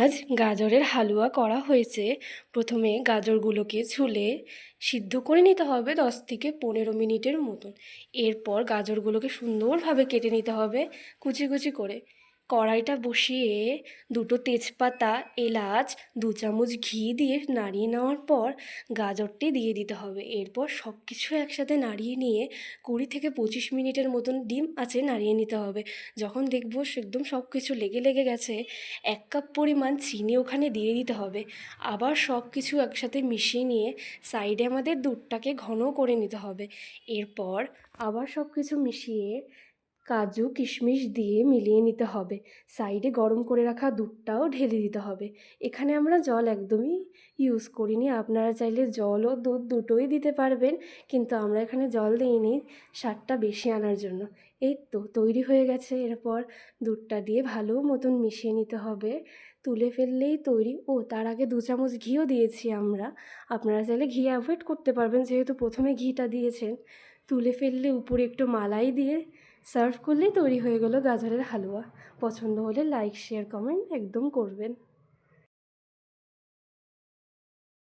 আজ গাজরের হালুয়া করা হয়েছে। প্রথমে গাজরগুলোকে ছুলে সিদ্ধ করে নিতে হবে 10 থেকে 15 মিনিটের মতন। এরপর গাজরগুলোকে সুন্দরভাবে কেটে নিতে হবে কুচি কুচি করে। কড়াইটা বসিয়ে দুটো তেজপাতা, এলাচ, 2 চামচ ঘি দিয়ে নাড়িয়ে নেওয়ার পর গাজরটি দিয়ে দিতে হবে। এরপর সব কিছু একসাথে নাড়িয়ে নিয়ে 20 থেকে 25 মিনিটের মতন ডিম আঁচে নাড়িয়ে নিতে হবে। যখন দেখবো একদম সব কিছু লেগে লেগে গেছে, 1 কাপ পরিমাণ চিনি ওখানে দিয়ে দিতে হবে। আবার সব কিছু একসাথে মিশিয়ে নিয়ে সাইডে আমাদের দুধটাকে ঘন করে নিতে হবে। এরপর আবার সব কিছু মিশিয়ে কাজু কিশমিশ দিয়ে মিলিয়ে নিতে হবে। সাইডে গরম করে রাখা দুধটাও ঢেলে দিতে হবে। এখানে আমরা জল একদমই ইউজ করিনি, আপনারা চাইলে জল ও দুধ দুটোই দিতে পারবেন, কিন্তু আমরা এখানে জল দিইনি স্বাদটা বেশি আনার জন্য। এই তো তৈরি হয়ে গেছে। এরপর দুধটা দিয়ে ভালো মতন মিশিয়ে নিতে হবে, তুলে ফেললেই তৈরি। তার আগে 2 চামচ ঘিও দিয়েছি আমরা, আপনারা চাইলে ঘি অ্যাভয়েড করতে পারবেন যেহেতু প্রথমে ঘিটা দিয়েছেন। তুলে ফেললে উপরে একটু মালাই দিয়ে সার্ভ করলেই তৈরি হয়ে গেল গাজরের হালুয়া। পছন্দ হলে লাইক শেয়ার কমেন্ট একদম করবেন।